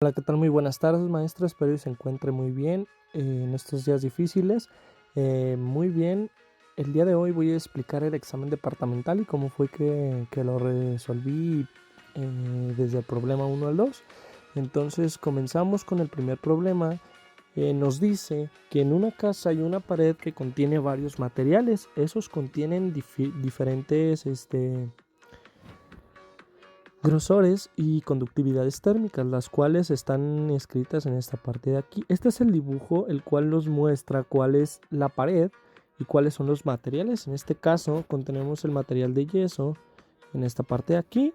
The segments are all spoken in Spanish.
Hola, ¿qué tal? Muy buenas tardes, maestro. Espero que se encuentre muy bien en estos días difíciles. Muy bien. El día de hoy voy a explicar el examen departamental y cómo fue que lo resolví desde el problema 1 al 2. Entonces comenzamos con el primer problema. Nos dice que en una casa hay una pared que contiene varios materiales. Esos contienen diferentes grosores y conductividades térmicas, las cuales están escritas en esta parte de aquí. Este es el dibujo el cual nos muestra cuál es la pared y cuáles son los materiales. En este caso contenemos el material de yeso en esta parte de aquí,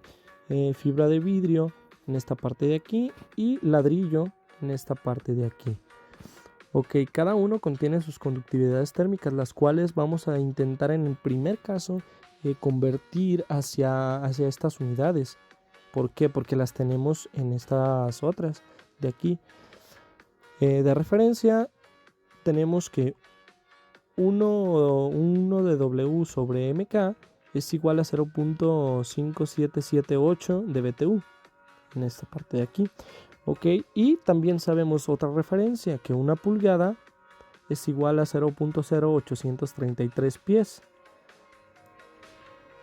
fibra de vidrio en esta parte de aquí y ladrillo en esta parte de aquí. Ok, cada uno contiene sus conductividades térmicas, las cuales vamos a intentar en el primer caso convertir hacia estas unidades. ¿Por qué? Porque las tenemos en estas otras de aquí. De referencia tenemos que 1 de W sobre MK es igual a 0.5778 de BTU en esta parte de aquí. Ok, y también sabemos otra referencia, que una pulgada es igual a 0.0833 pies.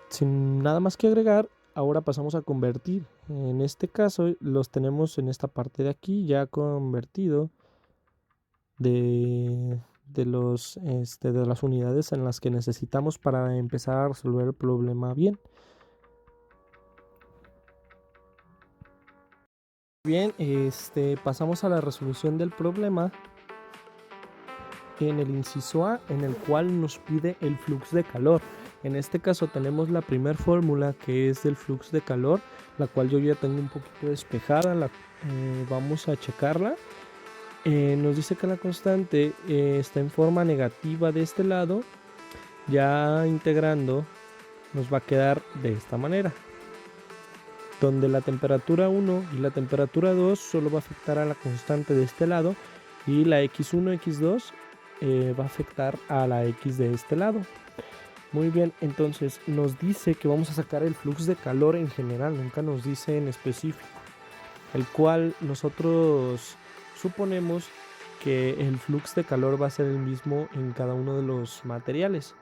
Sin nada más que agregar, ahora pasamos a convertir. En este caso los tenemos en esta parte de aquí ya convertido de las unidades en las que necesitamos para empezar a resolver el problema bien. Bien, pasamos a la resolución del problema en el inciso A, en el cual nos pide el flux de calor. En este caso tenemos la primera fórmula, que es del flux de calor, la cual yo ya tengo un poquito despejada. Vamos a checarla. Nos dice que la constante está en forma negativa de este lado. Ya integrando nos va a quedar de esta manera, donde la temperatura 1 y la temperatura 2 solo va a afectar a la constante de este lado, y la x1, x2 va a afectar a la x de este lado. Muy bien, entonces nos dice que vamos a sacar el flux de calor en general, nunca nos dice en específico, el cual nosotros suponemos que el flux de calor va a ser el mismo en cada uno de los materiales.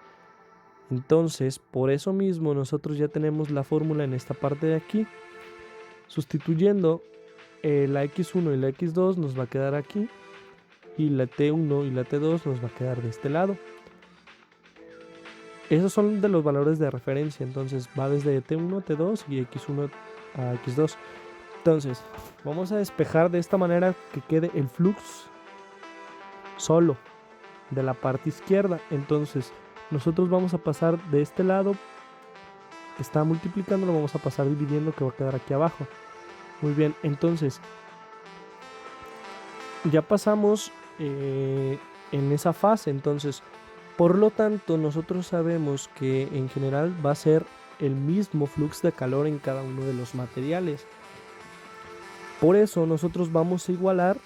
Entonces, por eso mismo nosotros ya tenemos la fórmula en esta parte de aquí. Sustituyendo la x1 y la x2 nos va a quedar aquí, y la t1 y la t2 nos va a quedar de este lado. Esos son de los valores de referencia, entonces va desde t1, t2 y x1 a x2. Entonces vamos a despejar de esta manera que quede el flux solo de la parte izquierda. Entonces nosotros vamos a pasar de este lado, está multiplicando, lo vamos a pasar dividiendo, que va a quedar aquí abajo. Muy bien, entonces ya pasamos en esa fase. Entonces, por lo tanto, nosotros sabemos que en general va a ser el mismo flux de calor en cada uno de los materiales. Por eso nosotros vamos a igualar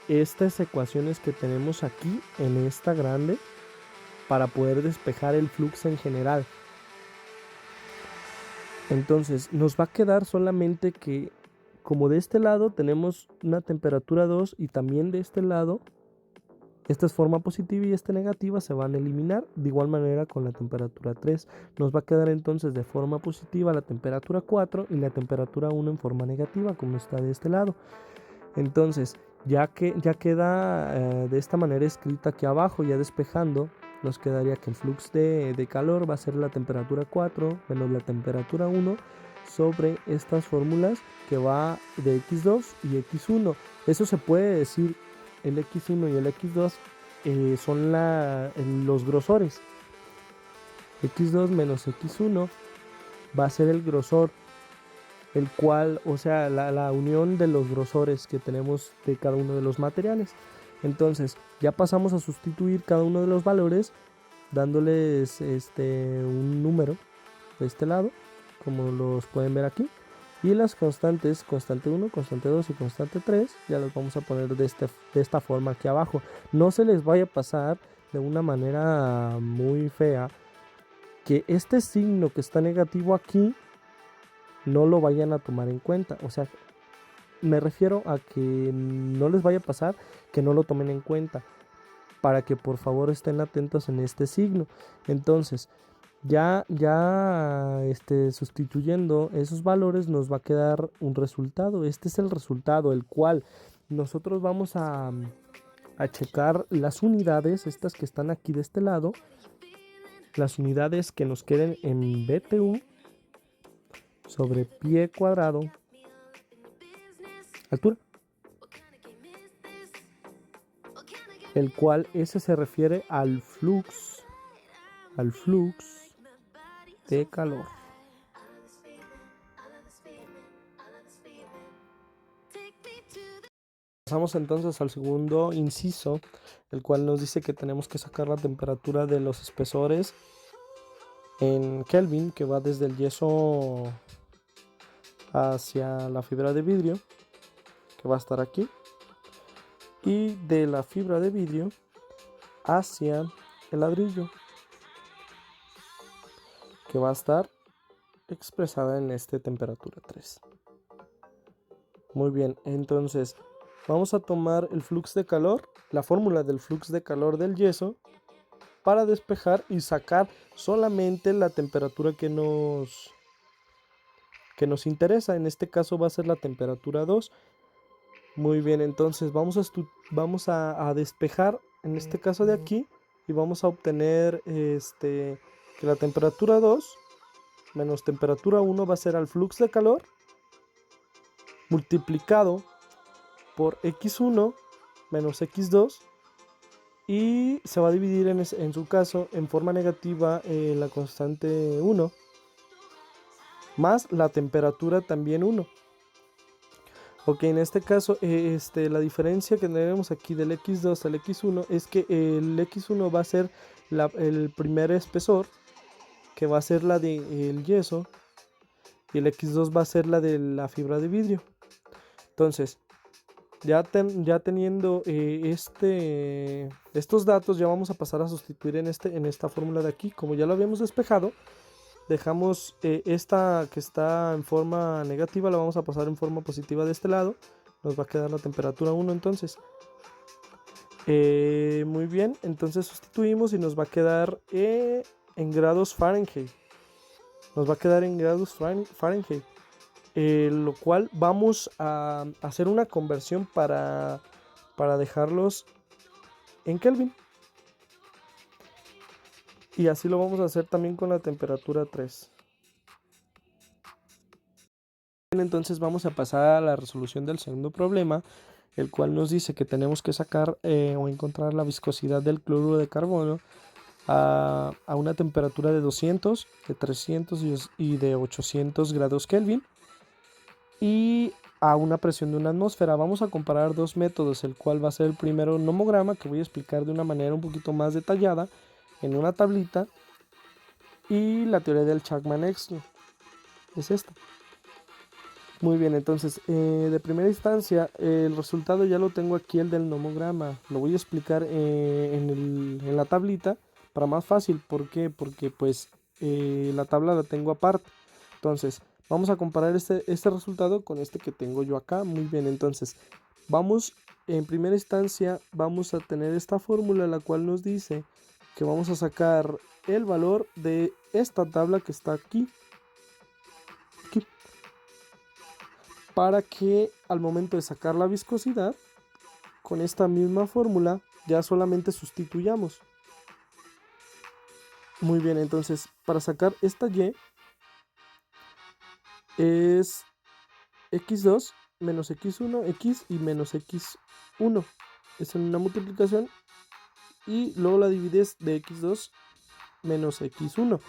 estas ecuaciones que tenemos aquí en esta grande para poder despejar el flux en general. Entonces nos va a quedar solamente que, como de este lado tenemos una temperatura 2 y también de este lado, esta es forma positiva y esta negativa se van a eliminar. De igual manera con la temperatura 3 nos va a quedar entonces de forma positiva la temperatura 4 y la temperatura 1 en forma negativa, como está de este lado. Entonces ya queda de esta manera escrita aquí abajo, ya despejando, nos quedaría que el flux de calor va a ser la temperatura 4 menos la temperatura 1 sobre estas fórmulas, que va de x2 y x1. Eso se puede decir, el x1 y el x2 son los grosores. x2 menos x1 va a ser el grosor, el cual, o sea, la unión de los grosores que tenemos de cada uno de los materiales. Entonces ya pasamos a sustituir cada uno de los valores, dándoles un número de este lado, como los pueden ver aquí, y las constantes, constante 1, constante 2 y constante 3, ya las vamos a poner de esta forma aquí abajo. No se les vaya a pasar de una manera muy fea que este signo que está negativo aquí no lo vayan a tomar en cuenta. O sea, me refiero a que no les vaya a pasar, que no lo tomen en cuenta, para que por favor estén atentos en este signo. Entonces, ya sustituyendo esos valores nos va a quedar un resultado. Este es el resultado, el cual nosotros vamos a checar las unidades, estas que están aquí de este lado, las unidades que nos queden en BTU sobre pie cuadrado, altura, el cual ese se refiere al flux de calor. Pasamos entonces al segundo inciso, el cual nos dice que tenemos que sacar la temperatura de los espesores en Kelvin, que va desde el yeso hacia la fibra de vidrio, que va a estar aquí, y de la fibra de vidrio hacia el ladrillo, que va a estar expresada en esta temperatura 3. Muy bien, entonces vamos a tomar el flux de calor, la fórmula del flux de calor del yeso, para despejar y sacar solamente la temperatura que nos interesa. En este caso va a ser la temperatura 2. Muy bien, entonces vamos a despejar en este caso de aquí, y vamos a obtener que la temperatura 2 menos temperatura 1 va a ser al flux de calor multiplicado por x1 menos x2, y se va a dividir en su caso en forma negativa la constante 1 más la temperatura también 1. Ok, en este caso la diferencia que tenemos aquí del x2 al x1 es que el x1 va a ser el primer espesor, que va a ser la del yeso, y el x2 va a ser la de la fibra de vidrio. Entonces, ya teniendo estos datos, ya vamos a pasar a sustituir en esta fórmula de aquí. Como ya lo habíamos despejado, dejamos esta que está en forma negativa, la vamos a pasar en forma positiva de este lado. Nos va a quedar la temperatura 1 entonces. Muy bien, entonces sustituimos y nos va a quedar en grados Fahrenheit. Nos va a quedar en grados Fahrenheit. Lo cual vamos a hacer una conversión para dejarlos en Kelvin, y así lo vamos a hacer también con la temperatura 3. Entonces vamos a pasar a la resolución del segundo problema, el cual nos dice que tenemos que sacar o encontrar la viscosidad del cloruro de carbono a una temperatura de 200, de 300 y de 800 grados Kelvin, y a una presión de una atmósfera. Vamos a comparar dos métodos, el cual va a ser el primero nomograma, que voy a explicar de una manera un poquito más detallada en una tablita, y la teoría del Chapman-Exner es esta. Muy bien, entonces de primera instancia el resultado ya lo tengo aquí, el del nomograma. Lo voy a explicar en la tablita para más fácil. ¿Por qué? Porque pues la tabla la tengo aparte. Entonces vamos a comparar este resultado con este que tengo yo acá. Muy bien, entonces vamos, en primera instancia vamos a tener esta fórmula, la cual nos dice que vamos a sacar el valor de esta tabla que está aquí, para que al momento de sacar la viscosidad con esta misma fórmula ya solamente sustituyamos. Muy bien, entonces para sacar esta y es x2 menos x1, x y menos x1. Es en una multiplicación y luego la divides de x2 menos x1.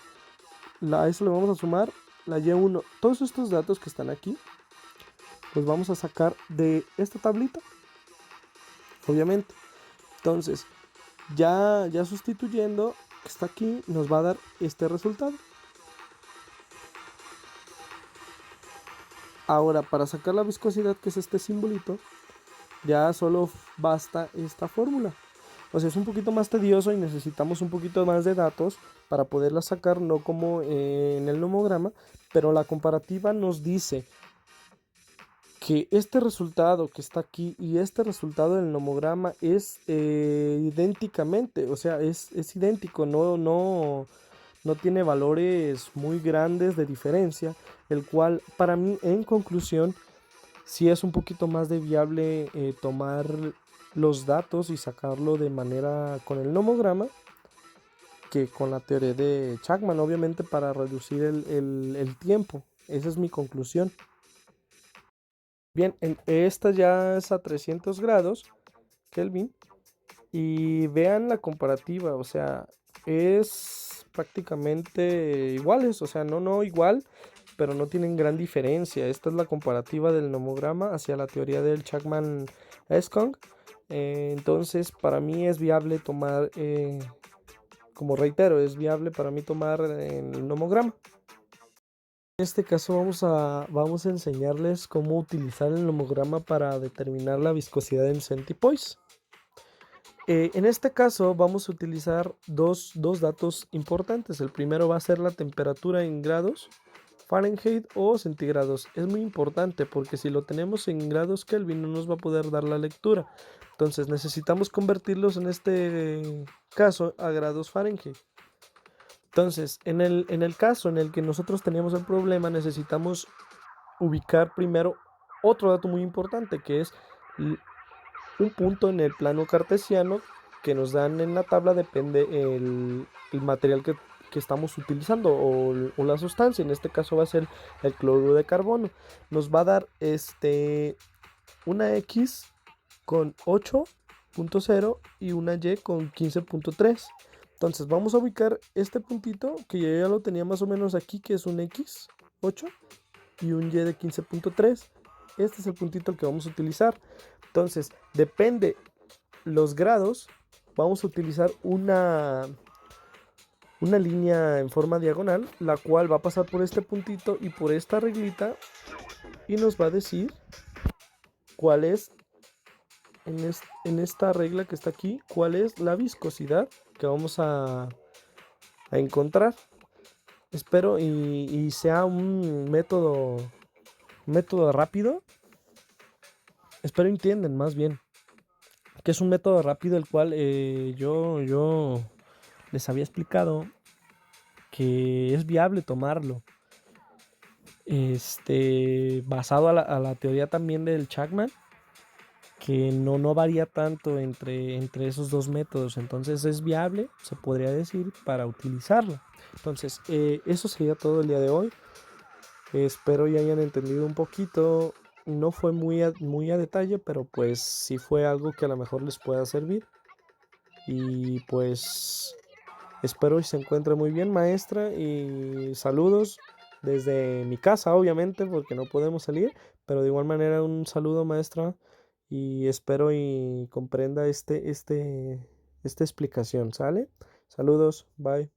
A eso le vamos a sumar la y1. Todos estos datos que están aquí los vamos a sacar de esta tablita, obviamente. Entonces ya sustituyendo, que está aquí, nos va a dar este resultado. Ahora, para sacar la viscosidad, que es este simbolito, ya solo basta esta fórmula. O sea, es un poquito más tedioso y necesitamos un poquito más de datos para poderla sacar, no como en el nomograma, pero la comparativa nos dice que este resultado que está aquí y este resultado del nomograma es idénticamente, o sea, es idéntico, no tiene valores muy grandes de diferencia, el cual para mí en conclusión sí es un poquito más de viable tomar los datos y sacarlo de manera con el nomograma que con la teoría de Chapman, obviamente para reducir el tiempo. Esa es mi conclusión. Bien, esta ya es a 300 grados Kelvin y vean la comparativa, o sea, es prácticamente iguales, o sea, no igual, pero no tienen gran diferencia. Esta es la comparativa del nomograma hacia la teoría del Chapman-Eskong. Entonces, para mí es viable tomar, como reitero, es viable para mí tomar el nomograma. En este caso vamos a enseñarles cómo utilizar el nomograma para determinar la viscosidad en centipoise. En este caso vamos a utilizar dos datos importantes. El primero va a ser la temperatura en grados Fahrenheit o centígrados. Es muy importante porque si lo tenemos en grados Kelvin no nos va a poder dar la lectura. Entonces necesitamos convertirlos en este caso a grados Fahrenheit. Entonces, en el caso en el que nosotros teníamos el problema, necesitamos ubicar primero otro dato muy importante, que es un punto en el plano cartesiano que nos dan en la tabla, depende el material que estamos utilizando o la sustancia. En este caso va a ser el cloruro de carbono. Nos va a dar una X con 8.0 y una Y con 15.3. Entonces vamos a ubicar este puntito que yo ya lo tenía más o menos aquí, que es un X 8 y un Y de 15.3. Este es el puntito que vamos a utilizar. Entonces, depende los grados, vamos a utilizar una línea en forma diagonal, la cual va a pasar por este puntito y por esta reglita y nos va a decir cuál es en esta regla que está aquí, cuál es la viscosidad que vamos a encontrar. Espero y sea un método rápido. Espero entiendan más bien que es un método rápido el cual yo les había explicado que es viable tomarlo. Basado a la teoría también del Chapman, que no varía tanto entre esos dos métodos. Entonces es viable, se podría decir, para utilizarlo. Entonces, eso sería todo el día de hoy. Espero ya hayan entendido un poquito. No fue muy a detalle, pero pues sí fue algo que a lo mejor les pueda servir. Y pues espero y se encuentre muy bien, maestra. Y saludos desde mi casa, obviamente, porque no podemos salir. Pero de igual manera un saludo, maestra. Y espero y comprenda esta explicación, ¿sale? Saludos, bye.